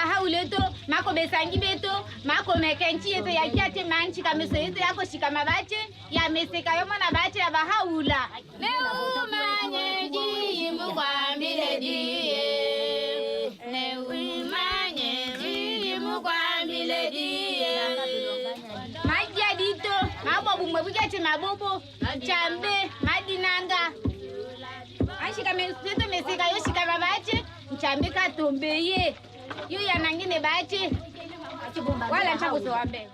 Bahá'u'lláh mako besangi beto mako mekenchi yeto yakiate manchi kameso yeto yako shikama bache ya meseka yomo na bache ya Bahá'u'lláh leo manye ji mukwambile diye leo manye ji mukwambile diye magia dito mabo bumwe bugate mabobo chambe madinanga ashika meseto meseka yo shikama bache chambe katombeye yu ya nangine bache wala chakuzo wambe.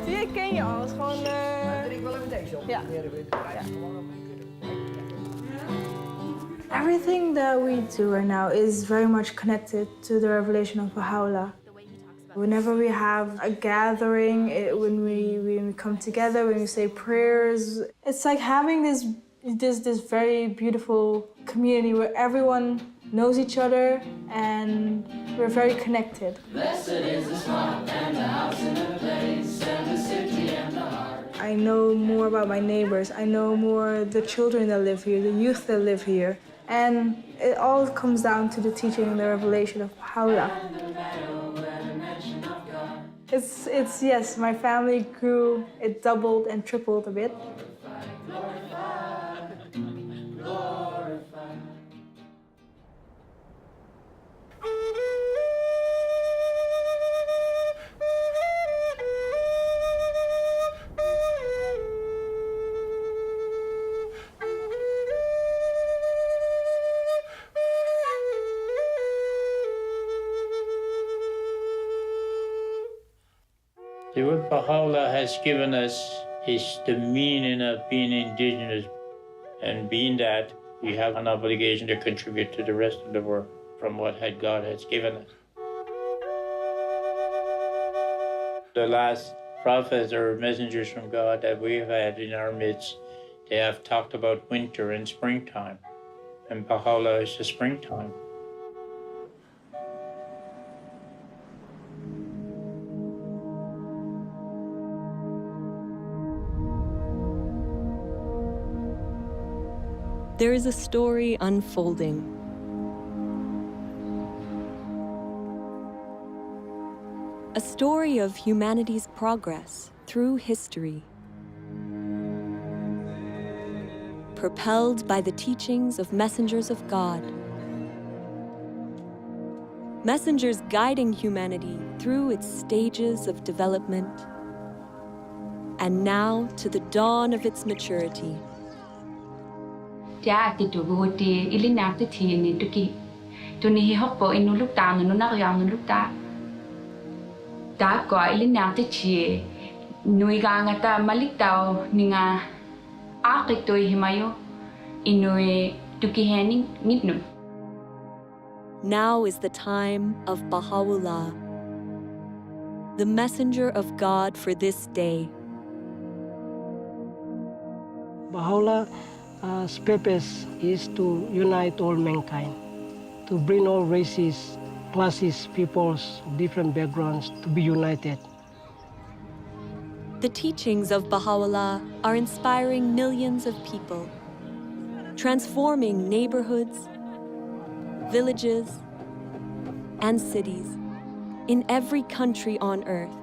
Die ken je al, gewoon... Ik wil even deze op. Ja. Everything that we do right now is very much connected to the revelation of Bahá'u'lláh. Whenever we have a gathering, when we come together, when we say prayers, it's like having this very beautiful community where everyone knows each other and we're very connected. Blessed is the spot and the house and the place and the city and the heart. I know more about my neighbors. I know more the children that live here, the youth that live here. And it all comes down to the teaching and the revelation of Bahá'u'lláh. It's yes, my family grew, it doubled and tripled a bit. What Bahá'u'lláh has given us is the meaning of being indigenous, and being that, we have an obligation to contribute to the rest of the world from what God has given us. The last prophets or messengers from God that we've had in our midst, they have talked about winter and springtime, and Bahá'u'lláh is the springtime. There is a story unfolding. A story of humanity's progress through history. Propelled by the teachings of messengers of God. Messengers guiding humanity through its stages of development. And now to the dawn of its maturity. Ti tu go ti ili nak ti ni tu ki tu ni hoppo inu luk ta nu na yang nu luk ta ko ili nak ti nui ga ngata malik tao ninga akik to himayo inu tu ki hening nitnu. Now is the time of Bahá'u'lláh, the messenger of God for this day. Bahá'u'llah's purpose is to unite all mankind, to bring all races, classes, peoples, different backgrounds to be united. The teachings of Bahá'u'lláh are inspiring millions of people, transforming neighborhoods, villages, and cities in every country on earth.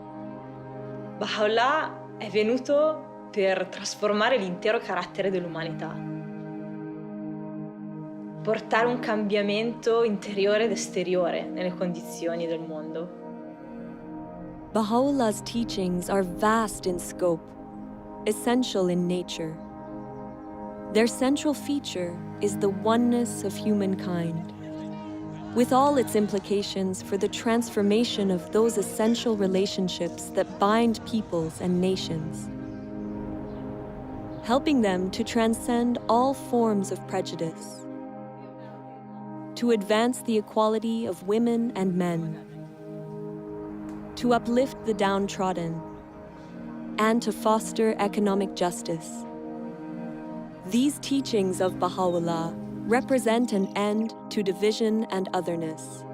Bahá'u'lláh è venuto per trasformare l'intero carattere dell'umanità, portare un cambiamento interiore ed esteriore nelle condizioni del mondo. Bahá'u'llah's teachings are vast in scope, essential in nature. Their central feature is the oneness of humankind, with all its implications for the transformation of those essential relationships that bind peoples and nations, helping them to transcend all forms of prejudice, to advance the equality of women and men, to uplift the downtrodden, and to foster economic justice. These teachings of Bahá'u'lláh represent an end to division and otherness.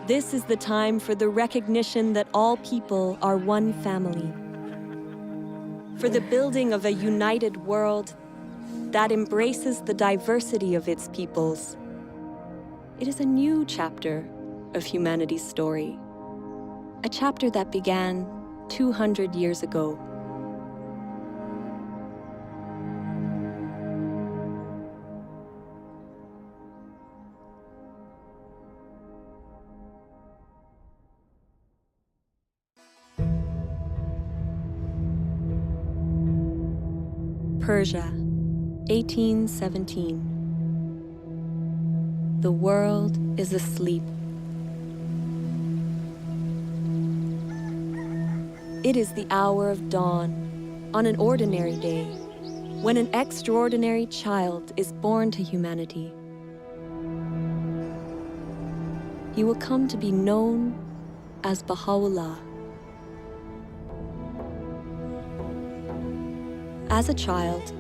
This is the time for the recognition that all people are one family, for the building of a united world that embraces the diversity of its peoples. It is a new chapter of humanity's story, a chapter that began 200 years ago. Persia, 1817. The world is asleep. It is the hour of dawn on an ordinary day, when an extraordinary child is born to humanity. He will come to be known as Bahá'u'lláh. As a child,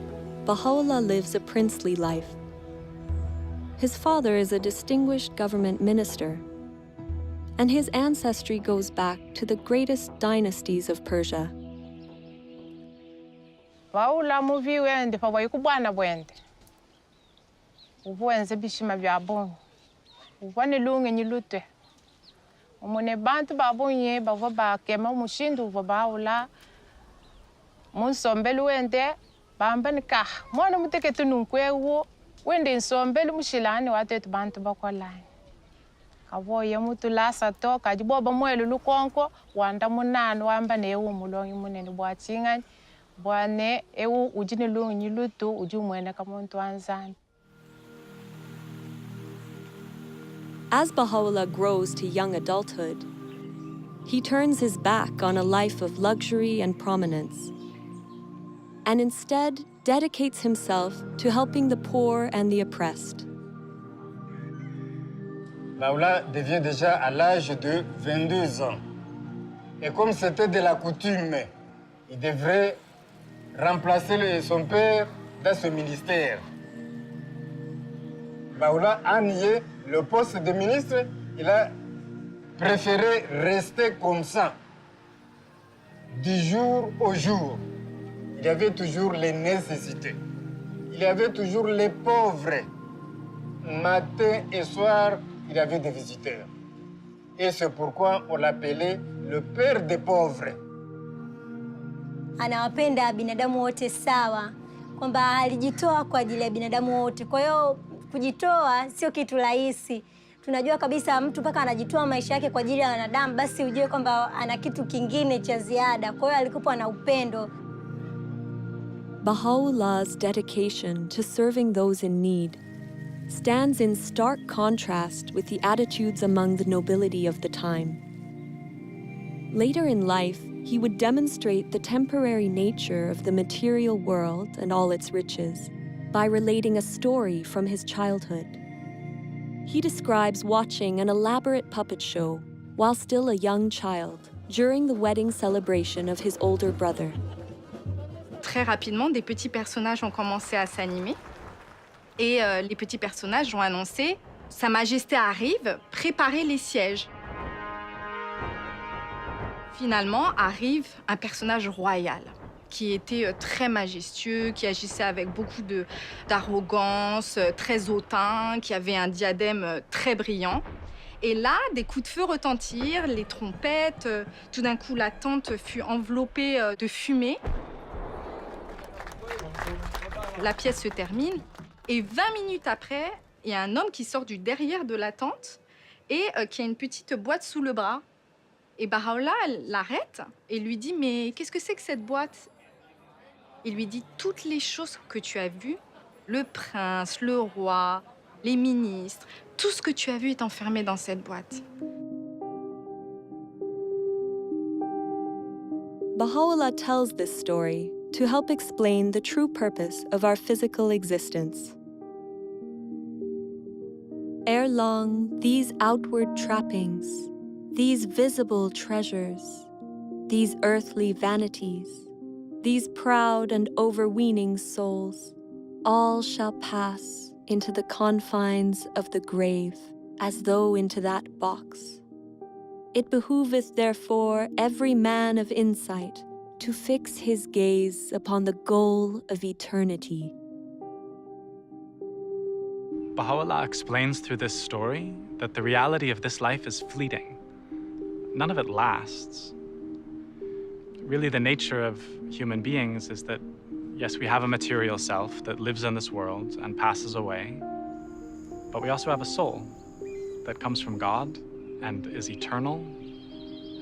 Bahá'u'lláh lives a princely life. His father is a distinguished government minister, and his ancestry goes back to the greatest dynasties of Persia. Bahá'u'lláh muvi wende pa wayikubwana bwende. Ubuenze bishima bya bongo. Ubwane lunge nyilute. Umune bantu babunye bava bakema umushindu uva Bahá'u'lláh. Munsombelu wende bamba nika mwana muteketu nunkwewo wende nsombelu mushilani watetu bantu bakolani. Kaboye mutu lasa to kajiboba mwelu lukonko wanda munanu wamba newu mulongi munene bwachingani bwane ewu ujini lungi nyilutu ujumwene kamuntu anzani. As Bahá'u'lláh grows to young adulthood, he turns his back on a life of luxury and prominence, and instead dedicates himself to helping the poor and the oppressed. Bahá'u'lláh devient déjà à l'âge de 22 ans. Et comme c'était de la coutume, il devrait remplacer son père dans ce ministère. Bahá'u'lláh a nié le poste de ministre, il a préféré rester comme ça, du jour au jour. Il y avait toujours les nécessités. Il y avait toujours les pauvres. Matin et soir, il y avait des visiteurs. Et c'est pourquoi on l'appelait le père des pauvres. Anawapenda binadamu wote sawa, kwamba alijitoa kwa ajili ya binadamu wote. Kwa hiyo kujitoa sio kitu rahisi. Tunajua kabisa mtu mpaka anajitoa maisha yake kwa ajili ya wanadamu, basi ujue kwamba ana kitu kingine cha ziada. Kwa hiyo alikuwa na upendo. Bahá'u'llah's dedication to serving those in need stands in stark contrast with the attitudes among the nobility of the time. Later in life, he would demonstrate the temporary nature of the material world and all its riches by relating a story from his childhood. He describes watching an elaborate puppet show while still a young child during the wedding celebration of his older brother. Très rapidement, des petits personnages ont commencé à s'animer. Et les petits personnages ont annoncé « Sa Majesté arrive, préparez les sièges ». Finalement, arrive un personnage royal qui était très majestueux, qui agissait avec beaucoup d'arrogance, très hautain, qui avait un diadème très brillant. Et là, des coups de feu retentirent, les trompettes. Tout d'un coup, la tente fut enveloppée de fumée. La pièce se termine et 20 minutes après, il y a un homme qui sort du derrière de la tente et qui a une petite boîte sous le bras. Et Bahá'u'lláh l'arrête et lui dit « Mais qu'est-ce que c'est que cette boîte ?» Il lui dit « Toutes les choses que tu as vues, le prince, le roi, les ministres, tout ce que tu as vu est enfermé dans cette boîte. » Bahá'u'lláh tells this story to help explain the true purpose of our physical existence. Ere long, these outward trappings, these visible treasures, these earthly vanities, these proud and overweening souls, all shall pass into the confines of the grave, as though into that box. It behooveth therefore every man of insight to fix his gaze upon the goal of eternity, Baha'u'lláh explains through this story that the reality of this life is fleeting. None of it lasts. Really, the nature of human beings is that, yes, we have a material self that lives in this world and passes away, but we also have a soul that comes from God and is eternal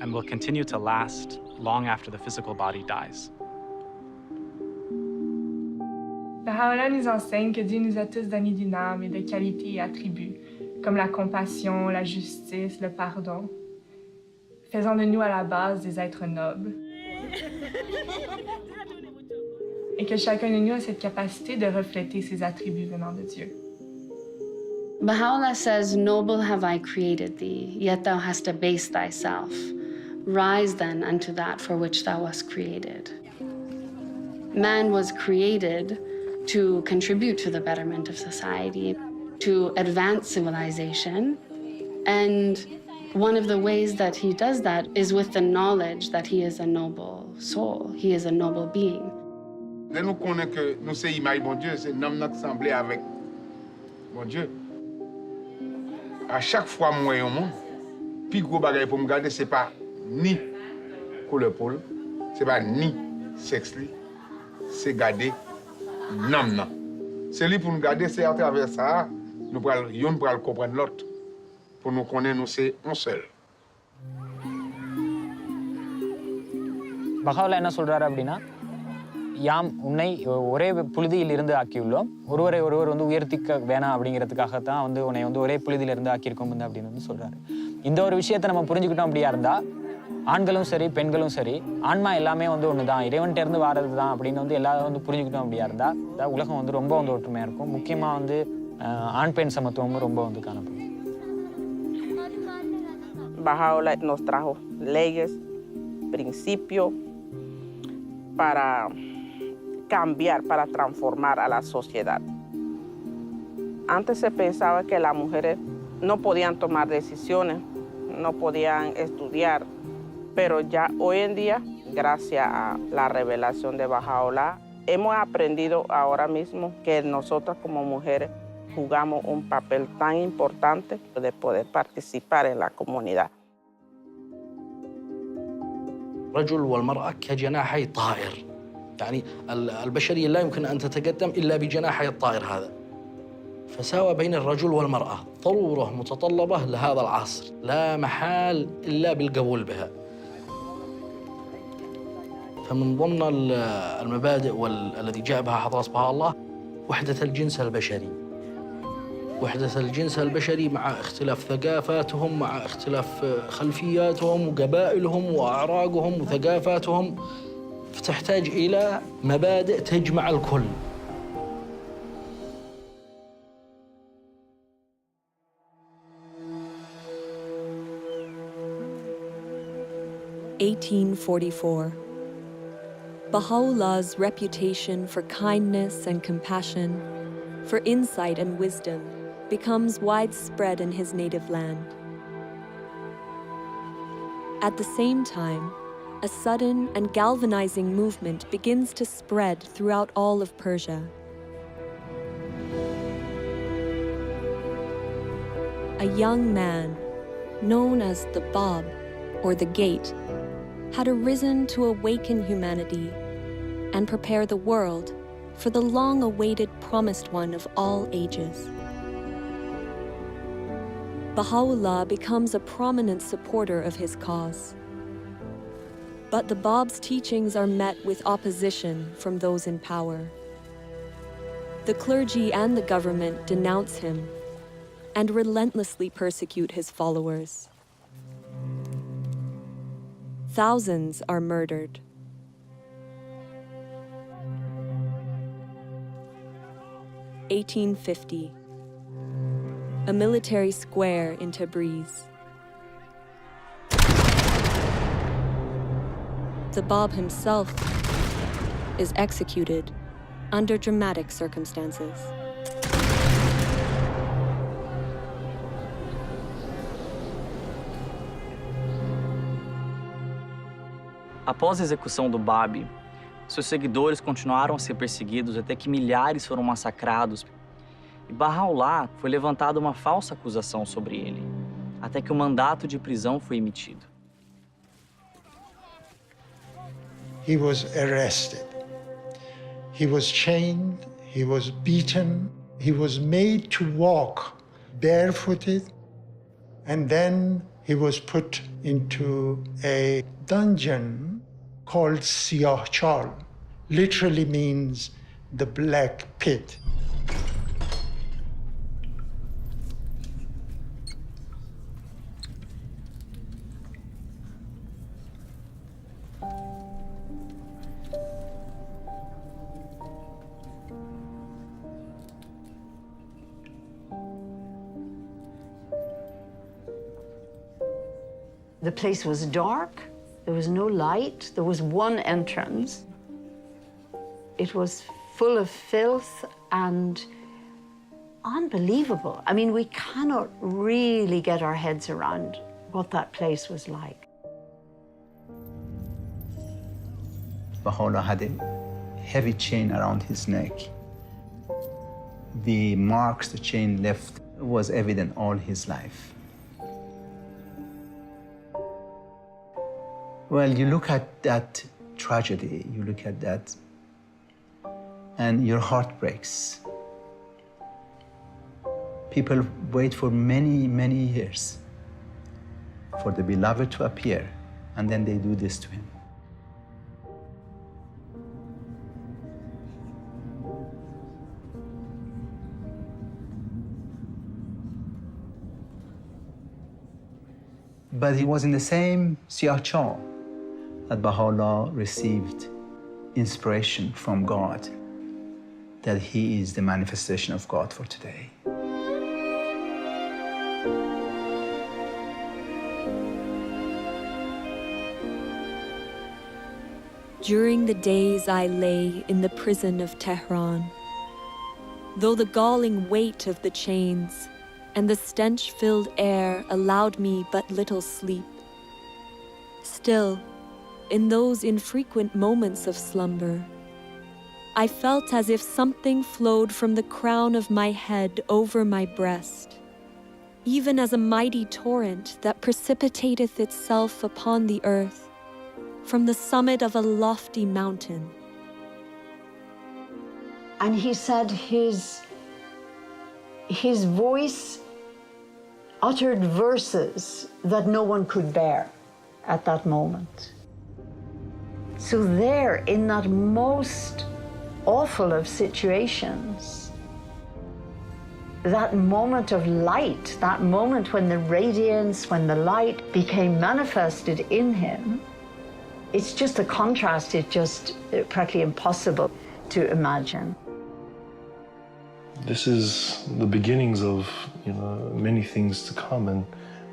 and will continue to last long after the physical body dies. Bahá'u'lláh nous enseigne que Dieu nous a tous donné d'une âme et de qualités et attributs, comme la compassion, la justice, le pardon, faisant de nous à la base des êtres nobles. Et que chacun de nous a cette capacité de refléter ces attributs venant de Dieu. Baha'u'lláh says, "Noble have I created thee, yet thou hast abased thyself. Rise then unto that for which thou wast created." Man was created to contribute to the betterment of society, to advance civilization, and one of the ways that he does that is with the knowledge that he is a noble soul, he is a noble being. Dès nous connaissons que nous sommes l'image de bon Dieu, c'est nous qui semblons avec bon Dieu. À chaque fois que je vois un monde, le plus gros bagage pour me garder, ce n'est pas ni couleur peau, ce n'est pas ni sexe, c'est garder l'âme. C'est lui pour nous garder, c'est à travers ça, nous pourrons comprendre l'autre. Pour nous connaître, nous sommes un seul. Bahá'u'lláh என்ன சொல்றாரு அப்படின்னா, யாம் உன்னை ஒரே புழுதியில் இருந்து ஆக்கியுள்ளோம், ஒருவரை ஒருவர் உயர்த்திக்க வேணாம் அப்படிங்கிறதுக்காகத்தான் உன்னை ஒரே புழுதியில இருந்து ஆக்கியிருக்கோம் அப்படின்னு சொல்றாரு. இந்த ஒரு விஷயத்தை நம்ம புரிஞ்சுக்கிட்டோம் அப்படியா இருந்தா, ஆண்களும் சரி பெண்களும் சரி, ஆன்மா எல்லாமே ஒண்ணுதான், இறைவன்கிட்ட இருந்து வாரது தான் அப்படின்னு எல்லாரும் புரிஞ்சுக்கிட்டோம் அப்படியா இருந்தா, உலகம் ரொம்ப ஒற்றுமையா இருக்கும். முக்கியமா ஆண் பெண் சமத்துவமும் ரொம்ப காணப்படும். Bahá'u'lláh nos trajo leyes, principios para cambiar, para transformar a la sociedad. Antes se pensaba que las mujeres no podían tomar decisiones, no podían estudiar, pero ya hoy en día, gracias a la revelación de Bahá'u'lláh, hemos aprendido ahora mismo que nosotras como mujeres jugamos un papel tan importante de poder participar en la comunidad. الرجل والمرأة كجناحي طائر، يعني البشرية لا يمكن أن تتقدم إلا بجناحي الطائر هذا. فساوى بين الرجل والمرأة ضرورة متطلبة لهذا العصر، لا محال إلا بالقبول بها. فمن ضمن المبادئ والذي جاء بها حضرة بهاء الله وحدة الجنس البشري. وحدة الجنس البشري مع اختلاف ثقافاتهم، مع اختلاف خلفياتهم وقبائلهم وأعراقهم وثقافاتهم، فتحتاج إلى مبادئ تجمع الكل. (1844). Baha'u'llah's reputation for kindness and compassion, for insight and wisdom, becomes widespread in his native land. At the same time, a sudden and galvanizing movement begins to spread throughout all of Persia. A young man, known as the Bab, or the Gate, had arisen to awaken humanity and prepare the world for the long-awaited promised one of all ages. Baha'u'lláh becomes a prominent supporter of his cause. But the Bab's teachings are met with opposition from those in power. The clergy and the government denounce him and relentlessly persecute his followers. Thousands are murdered. (1850). A military square in Tabriz. The Bab himself is executed under dramatic circumstances. Após a execução do Bab, seus seguidores continuaram a ser perseguidos até que milhares foram massacrados. E Bahá'u'lláh foi levantada uma falsa acusação sobre ele, até que o mandato de prisão foi emitido. He was arrested. He was chained, he was beaten, he was made to walk barefooted, and then he was put into a dungeon called Siyah-Chal, literally means the black pit. The place was dark, there was no light, there was one entrance. It was full of filth and unbelievable. I mean, we cannot really get our heads around what that place was like. Bahá'u'lláh had a heavy chain around his neck. The marks the chain left was evident all his life. Well, you look at that tragedy, you look at that, and your heart breaks. People wait for many, many years for the beloved to appear, and then they do this to him. But he was in the same Siyah-Chal that Bahá'u'lláh received inspiration from God, that he is the manifestation of God for today. During the days I lay in the prison of Tehran, though the galling weight of the chains and the stench-filled air allowed me but little sleep, still, in those infrequent moments of slumber, I felt as if something flowed from the crown of my head over my breast, even as a mighty torrent that precipitateth itself upon the earth from the summit of a lofty mountain. And he said his voice uttered verses that no one could bear at that moment. So there, in that most awful of situations, that moment of light, that moment when the radiance, when the light became manifested in him, it's just a contrast, it's just practically impossible to imagine. This is the beginnings of, many things to come, and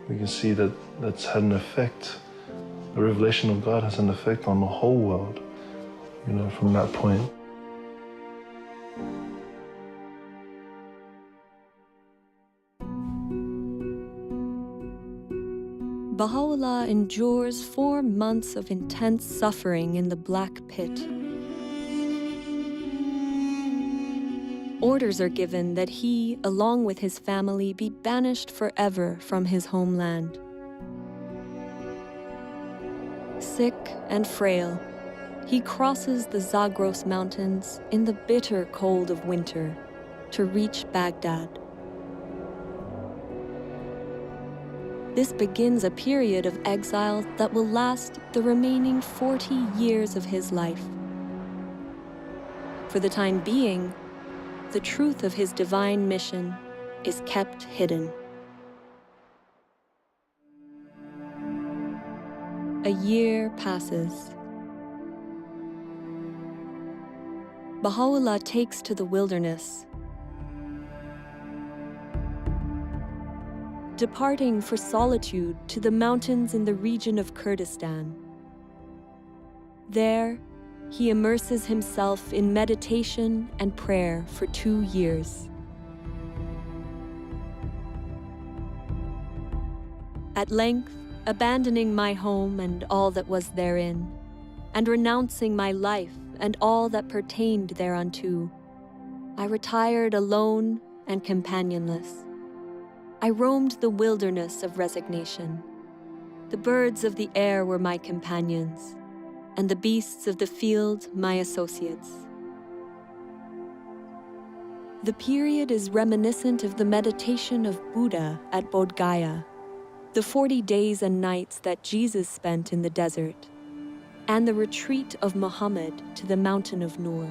we can see that that's had an effect. The revelation of God has an effect on the whole world, from that point. Baha'u'lláh endures 4 months of intense suffering in the Black Pit. Orders are given that he, along with his family, be banished forever from his homeland. Sick and frail, he crosses the Zagros Mountains in the bitter cold of winter to reach Baghdad. This begins a period of exile that will last the remaining 40 years of his life. For the time being, the truth of his divine mission is kept hidden. A year passes. Baha'u'lláh takes to the wilderness, departing for solitude to the mountains in the region of Kurdistan. There, he immerses himself in meditation and prayer for 2 years. At length, abandoning my home and all that was therein, and renouncing my life and all that pertained thereunto, I retired alone and companionless. I roamed the wilderness of resignation. The birds of the air were my companions, and the beasts of the field my associates. The period is reminiscent of the meditation of Buddha at Bodh Gaya, the 40 days and nights that Jesus spent in the desert, and the retreat of Muhammad to the mountain of Nur.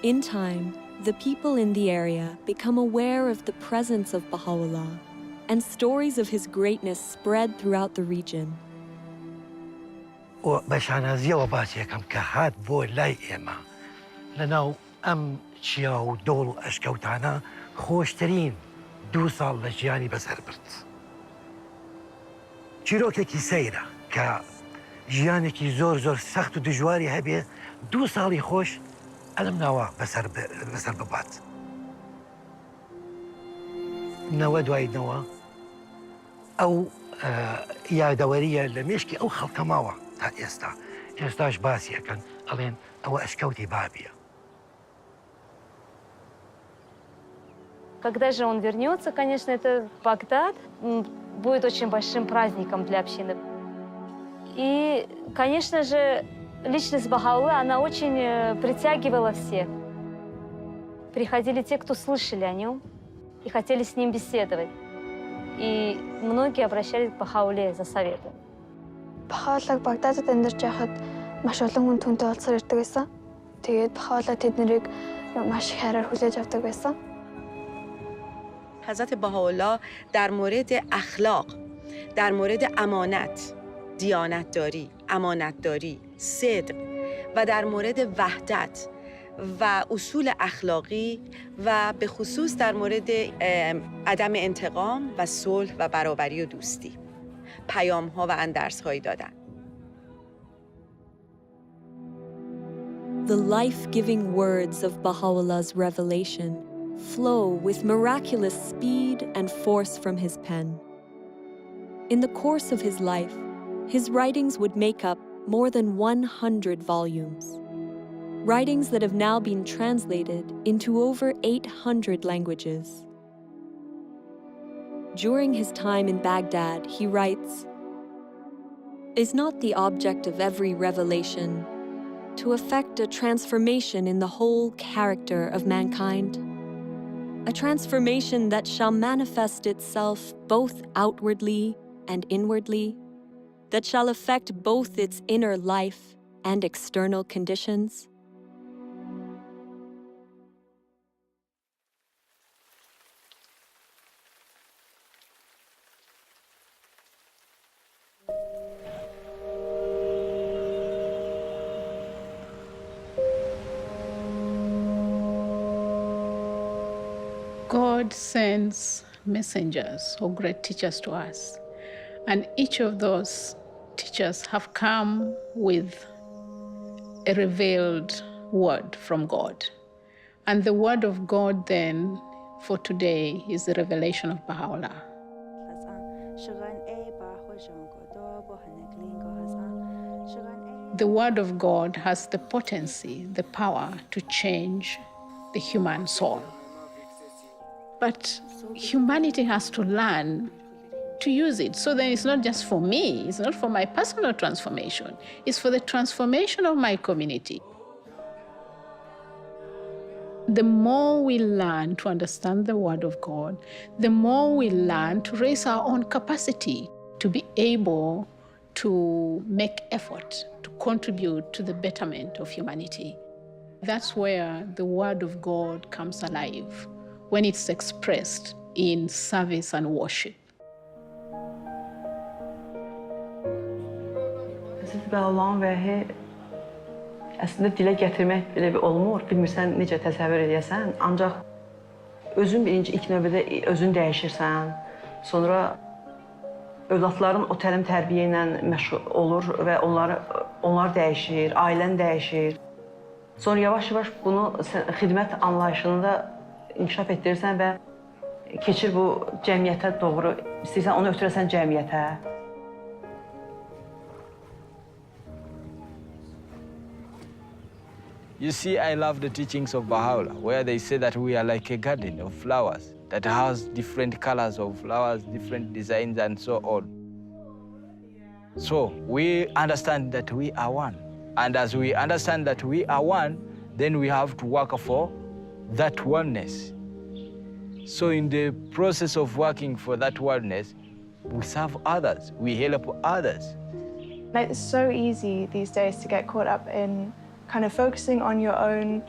In time, the people in the area become aware of the presence of Baha'u'lláh, and stories of his greatness spread throughout the region. وبشانازية وباسية كم كهات بو لاي إما لأنه أم شياو دول أشكوتانا خوشترين دوصال لجياني بسربرت چیرۆکێکی سەیرە کە ژیانێکی زۆر زۆر سەخت و دژواری هەبێ 2 ساڵی خۆش ئەلم ناوە بەسەر ببات. نەوە دوای نەوە ئەو یادەوەریە لە مێشکی ئەو خەڵکە ماوە تا ئێستا. ئێستاش باسیەکەن ئەڵێن ئەوە ئەشکەوتی بابیە. Когда же он вернется, конечно, это Багдад будет очень большим праздником для общины. И, конечно же, личность Баха'у'лláh, она очень притягивала всех. Приходили те, кто слышали о нем и хотели с ним беседовать. И многие обращались к Баха'у'лláh за советом. Баха'у'ллааг Багдадад амьдарч байхад маш олон хүн түүнтэй уулзсаар ирдэг байсан. Тэгээд Баха'у'лláh тэднийг маш их хайраар хүлээж авдаг байсан. حضرت بهاءالله در مورد اخلاق، در مورد امانت، دیانتداری، امانتداری، صدق و در مورد وحدت و اصول اخلاقی و به خصوص در مورد عدم انتقام و صلح و برابری و دوستی پیام‌ها و اندرس‌هایی دادن. The life-giving words of Baha'u'llah's revelation flow with miraculous speed and force from his pen. In the course of his life, his writings would make up more than 100 volumes. Writings that have now been translated into over 800 languages. During his time in Baghdad, he writes, "Is not the object of every revelation to effect a transformation in the whole character of mankind? A transformation that shall manifest itself both outwardly and inwardly, that shall affect both its inner life and external conditions?" God sends messengers or great teachers to us, and each of those teachers have come with a revealed word from God. And the word of God then for today is the revelation of Baha'u'lláh. The word of God has the potency, the power to change the human soul. But humanity has to learn to use it. So then it's not just for me, it's not for my personal transformation, it's for the transformation of my community. The more we learn to understand the Word of God, the more we learn to raise our own capacity to be able to make effort, to contribute to the betterment of humanity. That's where the Word of God comes alive, when it's expressed in service and worship. Hazreti Baha'u'llah'ın vəhi əslində dilə gətirmək belə bir olmur. Bilmirsən necə təsəvvür edəsən. Ancaq özün birinci ilk növbədə özün dəyişirsən. Sonra övladların o təlim tərbiyə ilə məşğul olur və onlar dəyişir, ailən dəyişir. Sonra yavaş-yavaş bunu xidmət anlayışında inkişaf etdirirsən və keçir bu cəmiyyətə doğru, istəyirsən onu ötürəsən cəmiyyətə. You see, I love the teachings of Bahá'u'lláh, where they say that we are like a garden of flowers that has different colors of flowers, different designs, and so on. So we understand that we are one. And as we understand that we are one, then we have to work for that oneness. So in the process of working for that oneness, we serve others, we help others. It's so easy these days to get caught up in kind of focusing on your own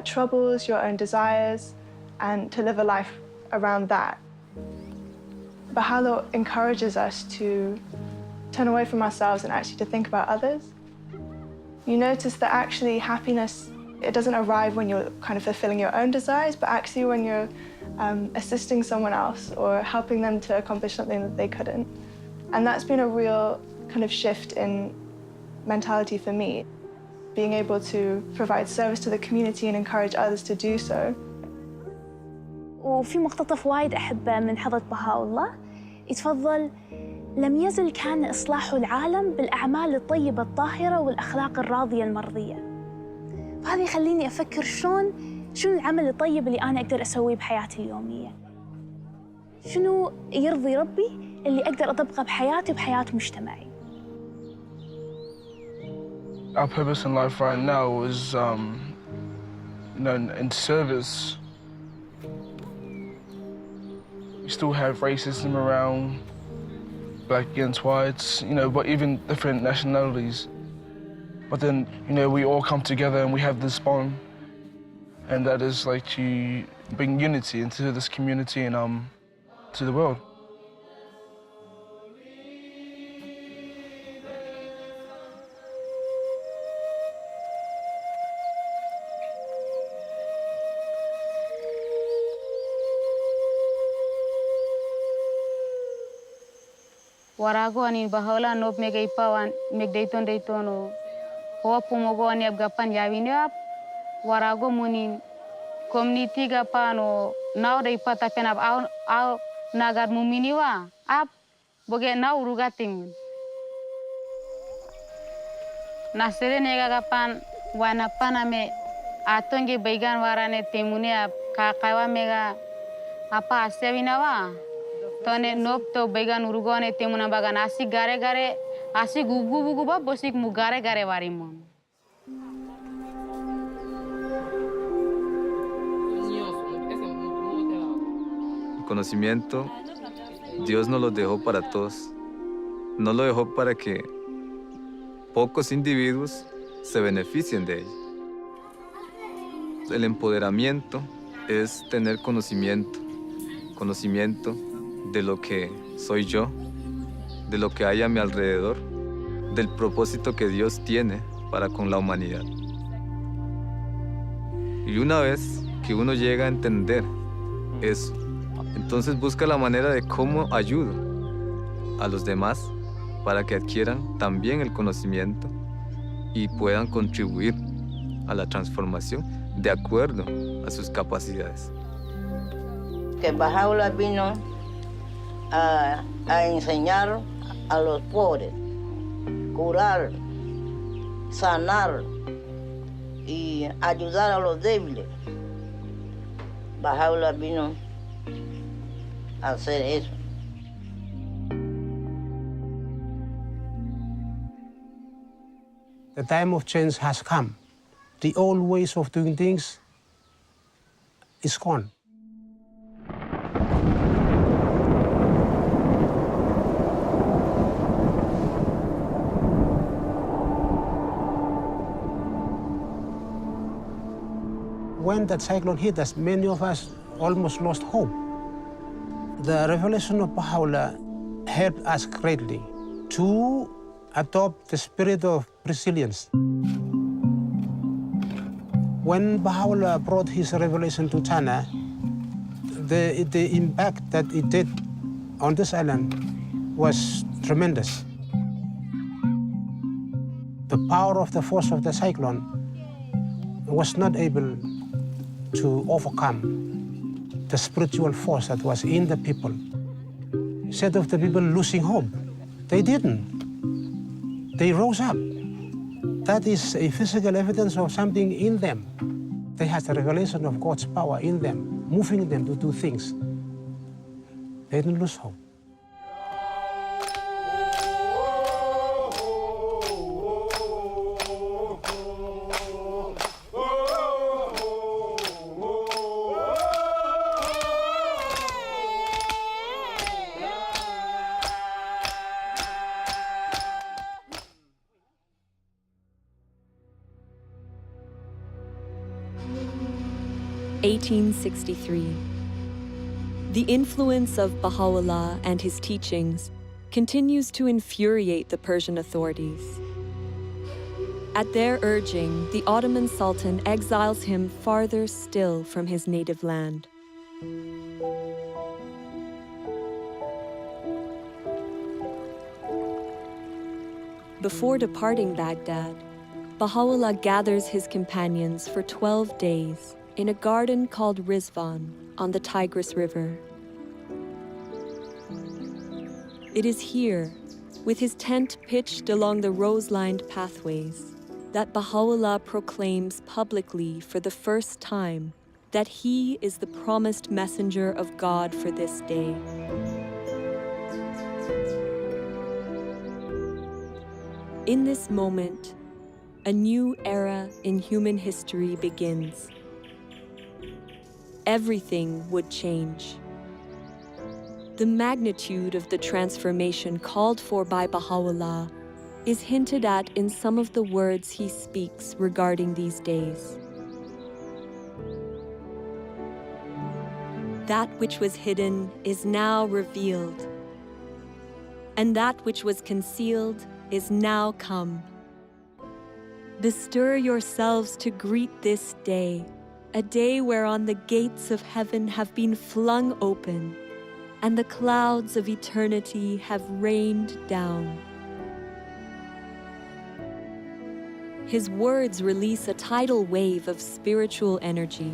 troubles, your own desires, and to live a life around that. Bahá'u'lláh encourages us to turn away from ourselves and actually to think about others. You notice that actually happiness, it doesn't arrive when you're kind of fulfilling your own desires, but actually when you're assisting someone else or helping them to accomplish something that they couldn't. And that's been a real kind of shift in mentality for me, being able to provide service to the community and encourage others to do so. وفي مقتطف وايد أحبه من حضرة بهاء يتفضل: لم يزل كان إصلاح العالم بالأعمال الطيبة الطاهرة والأخلاق الراضية المرضية. وهذا يخليني أفكر شنو العمل الطيب اللي أنا أقدر أسويه بحياتي اليومية. شنو يرضي ربي اللي أقدر أطبقه بحياتي وبحياة مجتمعي. Our purpose in life right now is, in service. We still have racism around, black against whites, but even different nationalities. But then, we all come together and we have this bond, and that is like to bring unity into this community and to the world. Warago ani Bahá'u'lláh nop mega ipawan meg daytono hopu mogo ani abgapan yawinap warago munin community gapano now day pata penap au nagar muminiwa ap boge now rugating nasere nega gapan wana paname atonge baigan warane temune ap kakawa mega apa asewinawa tone nop to baigan urugone temuna bagan asi gare asi gugu ba bosik mu gare warimon. El conocimiento, Dios nos lo dejó para todos. No lo dejó para que pocos individuos se beneficien de él. El empoderamiento es tener conocimiento de lo que soy yo, de lo que hay a mi alrededor, del propósito que Dios tiene para con la humanidad. Y una vez que uno llega a entender eso, entonces busca la manera de cómo ayudo a los demás para que adquieran también el conocimiento y puedan contribuir a la transformación de acuerdo a sus capacidades. Que Bahá'u'lláh vino a enseñar a los pobres, curar, sanar y ayudar a los débiles. Bahá'u'lláh vino a hacer eso. The time of change has come. The old ways of doing things is gone. When that cyclone hit us, many of us almost lost hope. The revelation of Bahá'u'lláh helped us greatly to adopt the spirit of resilience. When Bahá'u'lláh brought his revelation to China, the impact that it did on this island was tremendous. The power of the force of the cyclone was not able to overcome the spiritual force that was in the people. Instead of the people losing hope, they didn't. They rose up That is a physical evidence of something in them. They have the revelation of God's power in them, moving them to do things. They don't lose hope. (1863). The influence of Baha'u'lláh and his teachings continues to infuriate the Persian authorities. At their urging, the Ottoman Sultan exiles him farther still from his native land. Before departing Baghdad, Baha'u'lláh gathers his companions for 12 days in a garden called Rizwan on the Tigris River. It is here, with his tent pitched along the rose-lined pathways, that Baha'u'lláh proclaims publicly for the first time that he is the promised messenger of God for this day. In this moment, a new era in human history begins. Everything would change. The magnitude of the transformation called for by Baha'u'lláh is hinted at in some of the words he speaks regarding these days. That which was hidden is now revealed, and that which was concealed is now come. Bestir yourselves to greet this day, a day whereon the gates of heaven have been flung open, and the clouds of eternity have rained down. His words release a tidal wave of spiritual energy,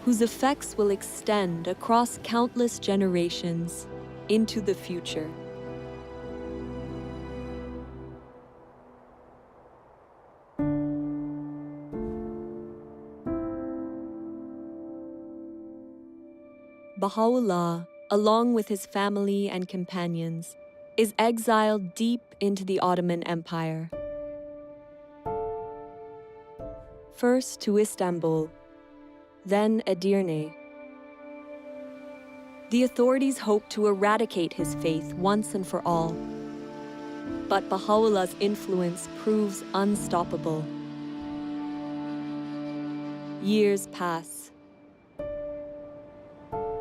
whose effects will extend across countless generations into the future. Baha'u'lláh, along with his family and companions, is exiled deep into the Ottoman Empire. First to Istanbul, then Edirne. The authorities hope to eradicate his faith once and for all. But Baha'u'llah's influence proves unstoppable. Years pass.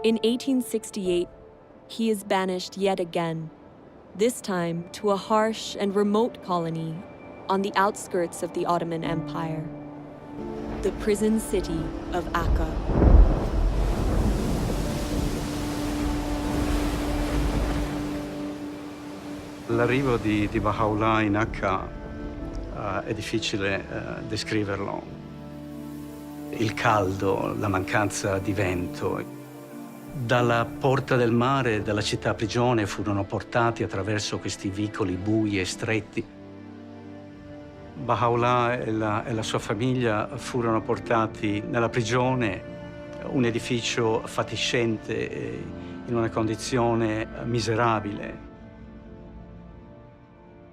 In 1868, he is banished yet again, this time to a harsh and remote colony on the outskirts of the Ottoman Empire, the prison city of Akka. L'arrivo di Baha'u'lláh in Akka è difficile descriverlo. Il caldo, la mancanza di vento. Dalla porta del mare, dalla città prigione, furono portati attraverso questi vicoli bui e stretti. Baha'u'lláh e la sua famiglia furono portati nella prigione, un edificio fatiscente, in una condizione miserabile.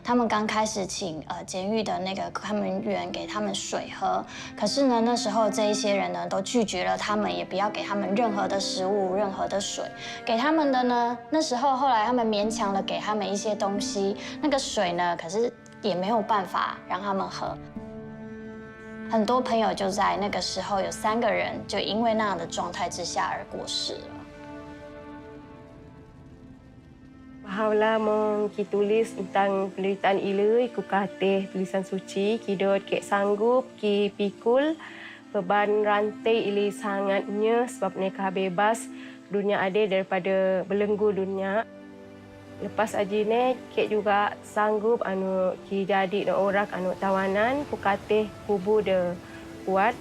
他们刚开始请监狱的那个看门员给他们水喝，可是呢，那时候这一些人呢都拒绝了他们，也不要给他们任何的食物、任何的水。给他们的呢，那时候后来他们勉强的给他们一些东西，那个水呢，可是也没有办法让他们喝。很多朋友就在那个时候有3个人就因为那样的状态之下而过世了。 Baha'u'lláh ki tulis tentang penderitaan ilui, ku katih tulisan suci, ki dot kek sanggup, ki pikul, beban rantai ilui sangatnya sebab mereka bebas dunia adil daripada belenggu dunia. Lepas ajine, kek juga sanggup ki jadi orang tawanan, ku katih kubu de kuat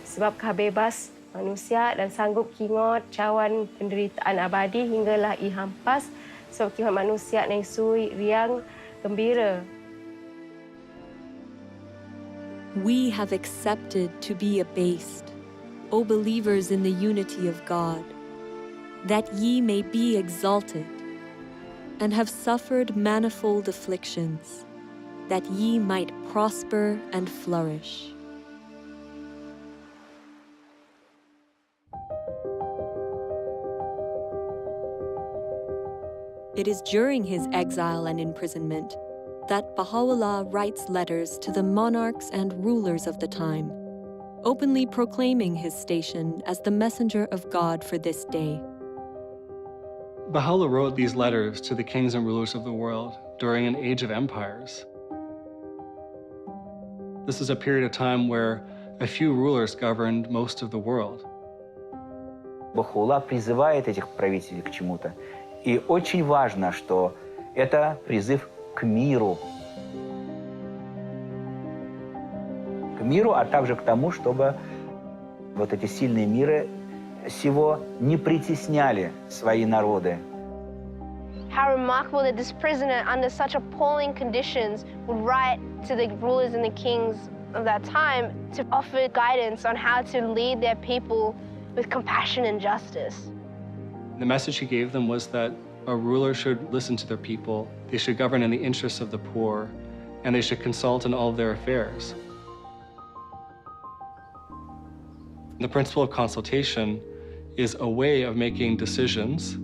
sebab bebas manusia dan sanggup kingot cawan penderitaan abadi hinggalah hampas. Sebab kita manusia yang sui, riang, gembira. we have accepted to be abased, O believers in the unity of God, that ye may be exalted, and have suffered manifold afflictions, that ye might prosper and flourish. It is during his exile and imprisonment that Baha'u'lláh writes letters to the monarchs and rulers of the time, openly proclaiming his station as the messenger of God for this day. Baha'u'lláh wrote these letters to the kings and rulers of the world during an age of empires. This is a period of time where a few rulers governed most of the world. Баха'у'лláh призывает этих правителей к чему-то. И очень важно, что это призыв к миру. К миру, а также к тому, чтобы вот эти сильные миры сего не притесняли свои народы. How remarkable that this prisoner, under such appalling conditions, would write to the rulers and the kings of that time to offer guidance on how to lead their people with compassion and justice. The message he gave them was that a ruler should listen to their people, they should govern in the interests of the poor, and they should consult in all of their affairs. The principle of consultation is a way of making decisions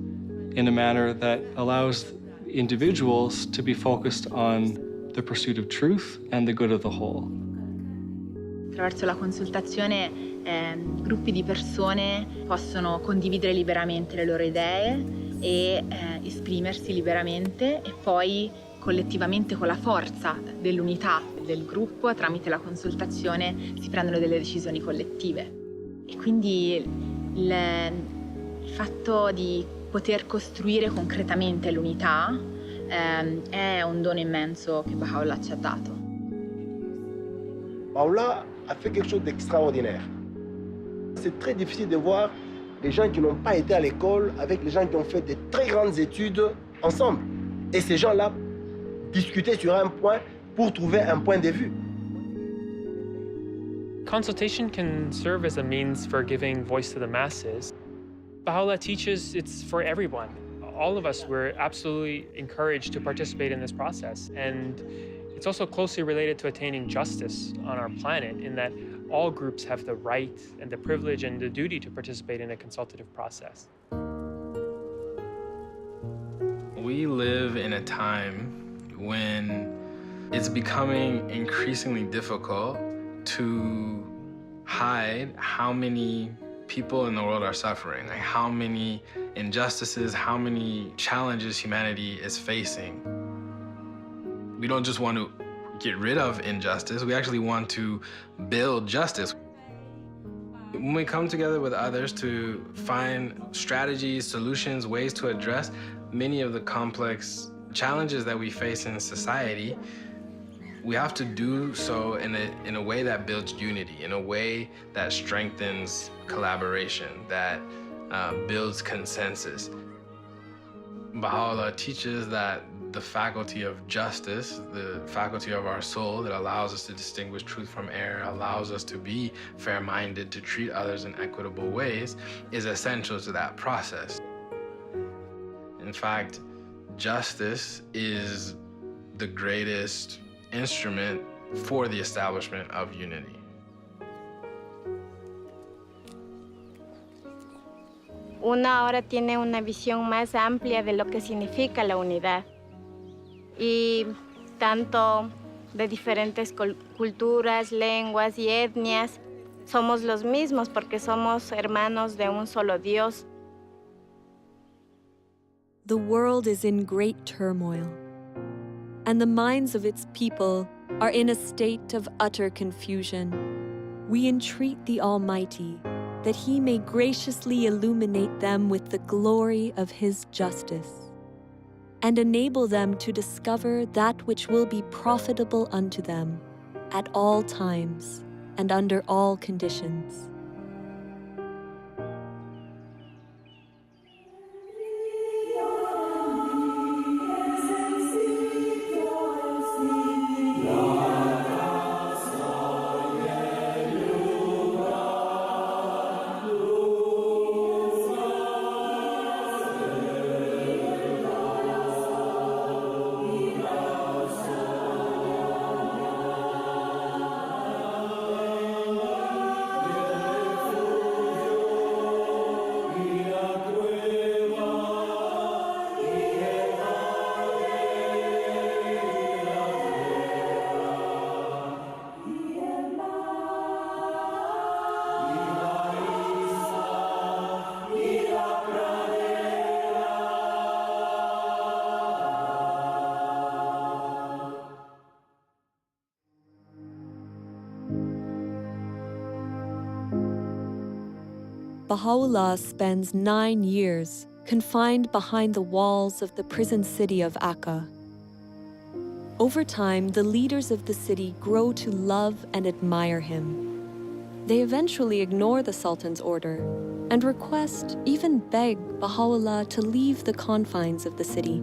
in a manner that allows individuals to be focused on the pursuit of truth and the good of the whole. Attraverso la consultazione gruppi di persone possono condividere liberamente le loro idee e esprimersi liberamente e poi collettivamente con la forza dell'unità del gruppo tramite la consultazione si prendono delle decisioni collettive. E quindi il fatto di poter costruire concretamente l'unità è un dono immenso che Baha'u'lláh ci ha dato. Baha'u'lláh a fait quelque chose d'extraordinaire. C'est très difficile de voir les gens qui n'ont pas été à l'école avec les gens qui ont fait de très grandes études ensemble. Et ces gens-là discuter sur un point pour trouver un point de vue. Consultation can serve as a means for giving voice to the masses. Baha'u'lláh teaches it's for everyone. All of us, we're absolutely encouraged to participate in this process. And it's also closely related to attaining justice on our planet in that all groups have the right and the privilege and the duty to participate in a consultative process. We live in a time when it's becoming increasingly difficult to hide how many people in the world are suffering, like how many injustices, how many challenges humanity is facing. We don't just want to get rid of injustice, we actually want to build justice. When we come together with others to find strategies, solutions, ways to address many of the complex challenges that we face in society, we have to do so in a way that builds unity, in a way that strengthens collaboration, that builds consensus. Baha'u'lláh teaches that the faculty of justice, the faculty of our soul that allows us to distinguish truth from error, allows us to be fair-minded, to treat others in equitable ways, is essential to that process. In fact, justice is the greatest instrument for the establishment of unity. Uno ahora tiene una visión más amplia de lo que significa la unidad. Y tanto de diferentes culturas, lenguas y etnias, somos los mismos porque somos hermanos de un solo Dios. The world is in great turmoil, and the minds of its people are in a state of utter confusion. We entreat the Almighty that He may graciously illuminate them with the glory of His justice, and enable them to discover that which will be profitable unto them at all times and under all conditions. Bahá'u'lláh spends 9 years confined behind the walls of the prison city of Akka. Over time, the leaders of the city grow to love and admire him. They eventually ignore the Sultan's order and request, even beg, Bahá'u'lláh to leave the confines of the city.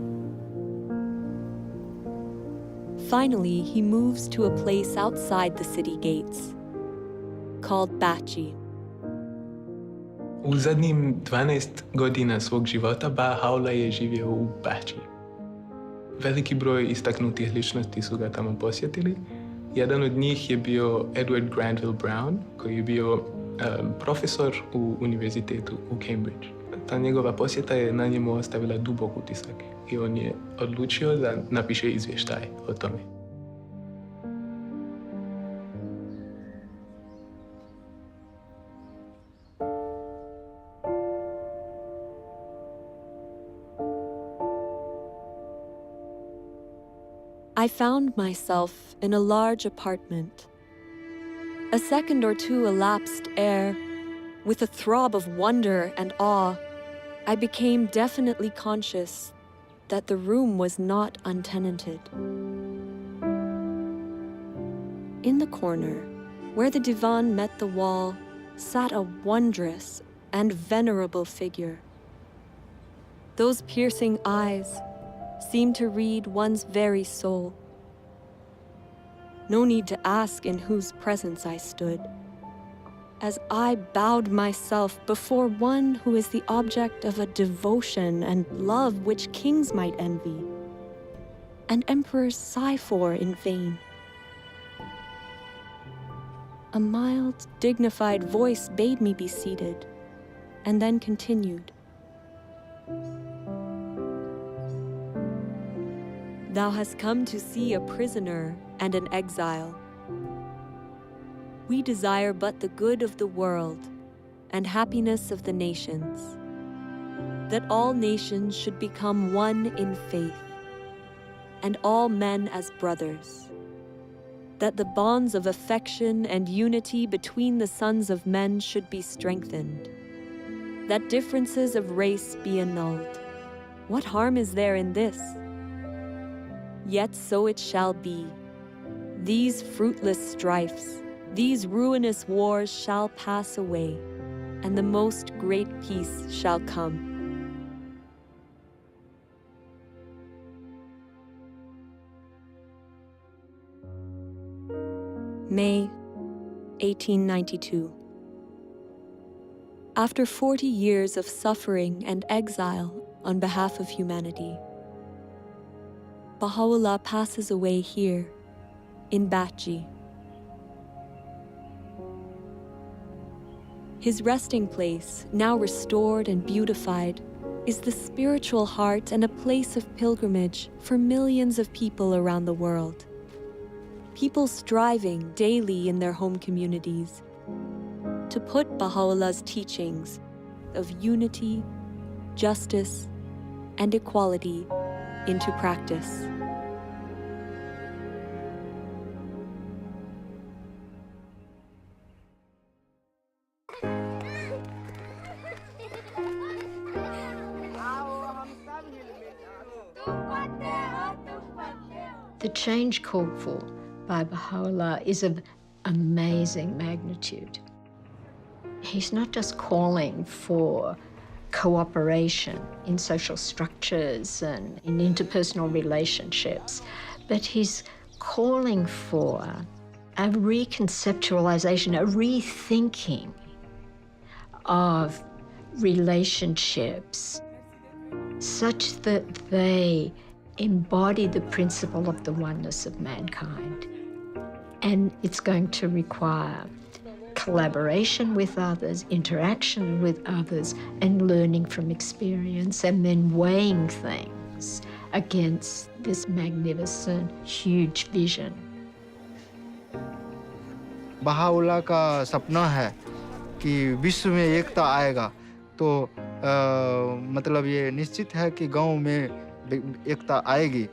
Finally, he moves to a place outside the city gates, called Bahá'í. U zadnjim 12 godina svog života Bahá'u'lláh je živio u Bahá'í. Veliki broj istaknutih ličnosti su ga tamo posjetili. Jedan od njih je bio Edward Granville Brown, koji je bio profesor u univerzitetu u Cambridge. Ta njegova posjeta je na njemu ostavila dubok utisak i on je odlučio da napiše izvještaj o tome. I found myself in a large apartment. A second or two elapsed ere, with a throb of wonder and awe, I became definitely conscious that the room was not untenanted. In the corner, where the divan met the wall, sat a wondrous and venerable figure. Those piercing eyes seemed to read one's very soul. No need to ask in whose presence I stood, as I bowed myself before one who is the object of a devotion and love which kings might envy, and emperors sigh for in vain. A mild, dignified voice bade me be seated, and then continued. Thou hast come to see a prisoner and an exile. We desire but the good of the world and happiness of the nations, that all nations should become one in faith, and all men as brothers, that the bonds of affection and unity between the sons of men should be strengthened, that differences of race be annulled. What harm is there in this? Yet so it shall be. These fruitless strifes, these ruinous wars shall pass away, and the most great peace shall come. May 1892. After 40 years of suffering and exile on behalf of humanity, Bahá'u'lláh passes away here, in Bahá'í. His resting place, now restored and beautified, is the spiritual heart and a place of pilgrimage for millions of people around the world. People striving daily in their home communities to put Bahá'u'llah's teachings of unity, justice, and equality into practice. The change called for by Baha'u'lláh is of amazing magnitude. He's not just calling for cooperation in social structures and in interpersonal relationships, but he's calling for a reconceptualization, a rethinking of relationships such that they embody the principle of the oneness of mankind. And it's going to require collaboration with others, interaction with others, and learning from experience, and then weighing things against this magnificent, huge vision. Baha'u'llah का सपना है कि विश्व में एकता आएगा, तो मतलब ये निश्चित है कि गांव में एकता आएगी।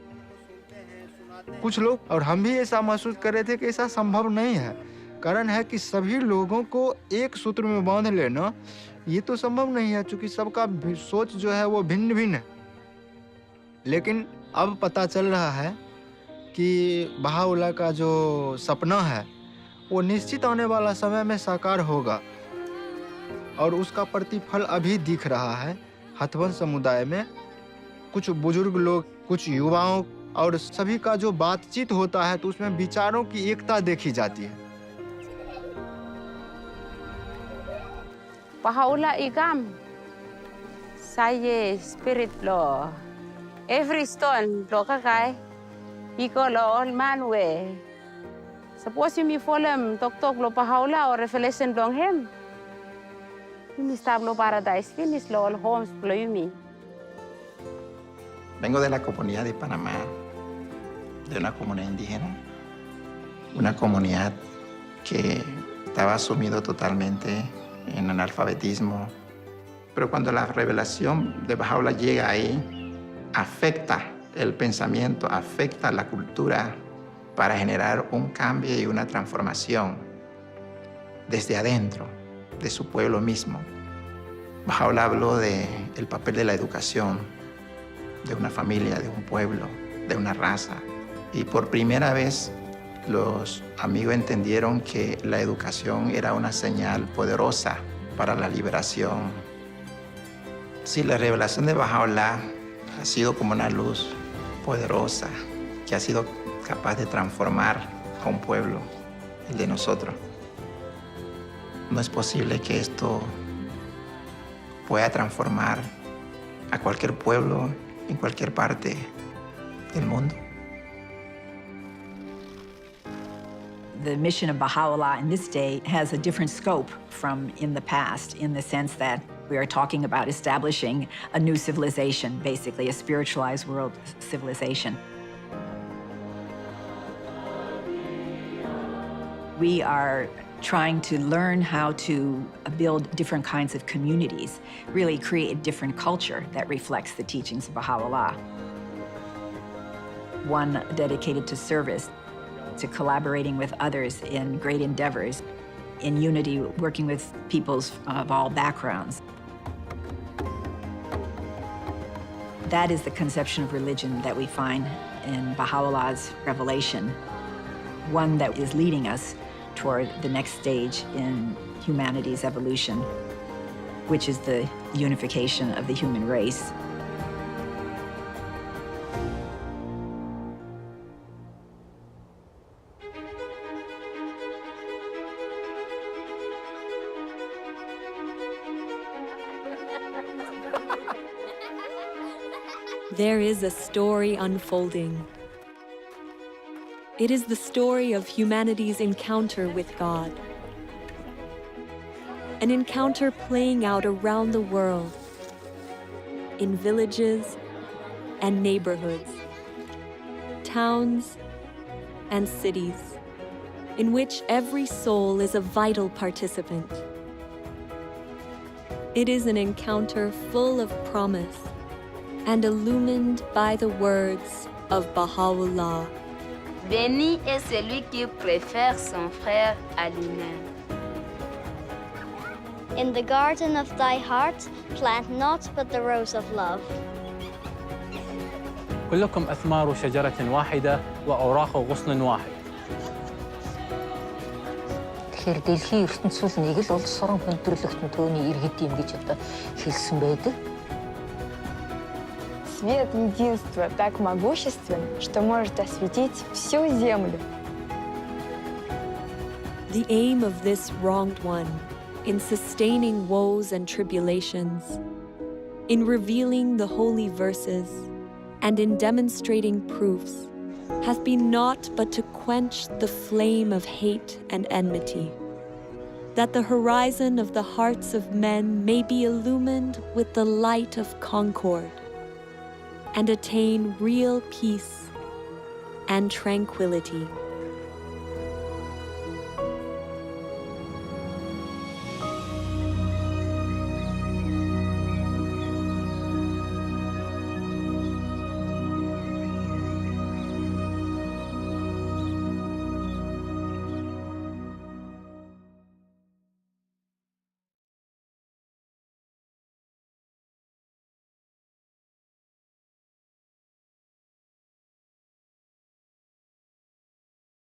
कुछ लोग और हम भी ऐसा महसूस कर रहे थे कि ऐसा संभव नहीं है। कारण है कि सभी लोगों को एक सूत्र में बांध लेना ये तो संभव नहीं है, क्योंकि सबका सोच जो है वो भिन्न भिन्न है। लेकिन अब पता चल रहा है कि बहाउल्लाह का जो सपना है वो निश्चित आने वाला समय में साकार होगा, और उसका प्रतिफल अभी दिख रहा है हथवंश समुदाय में। कुछ बुजुर्ग लोग, कुछ युवाओं और सभी का जो बातचीत होता है तो उसमें विचारों की एकता देखी जाती है। Bahá'u'lláh igam, saya spirit lo, every stone lo kakai, iko lo all man we. Suppose you me follow tok lo Bahá'u'lláh or revelation long him, you me stab lo paradise finish lo all homes lo you me. Vengo de la comunidad de Panamá, de una comunidad indígena, una comunidad que estaba sumido totalmente en analfabetismo. Pero cuando la revelación de Bahá'u'lláh llega ahí, afecta el pensamiento, afecta la cultura para generar un cambio y una transformación desde adentro, de su pueblo mismo. Bahá'u'lláh habló del papel de la educación, de una familia, de un pueblo, de una raza. Y por primera vez los amigos entendieron que la educación era una señal poderosa para la liberación. Sí, la revelación de Bahá'u'lláh ha sido como una luz poderosa que ha sido capaz de transformar a un pueblo, el de nosotros. No es posible que esto pueda transformar a cualquier pueblo en cualquier parte del mundo. The mission of Baha'u'lláh in this day has a different scope from in the past, in the sense that we are talking about establishing a new civilization, basically a spiritualized world civilization. We are trying to learn how to build different kinds of communities, really create a different culture that reflects the teachings of Baha'u'lláh. One dedicated to service, to collaborating with others in great endeavors, in unity, working with peoples of all backgrounds. That is the conception of religion that we find in Baha'u'llah's revelation, one that is leading us toward the next stage in humanity's evolution, which is the unification of the human race. There is a story unfolding. It is the story of humanity's encounter with God. An encounter playing out around the world, in villages and neighborhoods, towns and cities, in which every soul is a vital participant. It is an encounter full of promise and illumined by the words of Bahá'u'lláh. Béni est celui qui préfère son frère à lui-même. In the garden of thy heart, plant not but the rose of love. كلكم أثمار شجرة واحدة وأوراق غصن واحد. Тэгэхээр дэлхийн ертөнцийн нэг л улс орон хүндрэлтэн төөний иргэд юм гэж одоо хэлсэн байдаг. Свет единства так могуществен, что может осветить всю землю. The aim of this wronged one, in sustaining woes and tribulations, in revealing the holy verses, and in demonstrating proofs, hath been naught but to quench the flame of hate and enmity, that the horizon of the hearts of men may be illumined with the light of concord, and attain real peace and tranquility.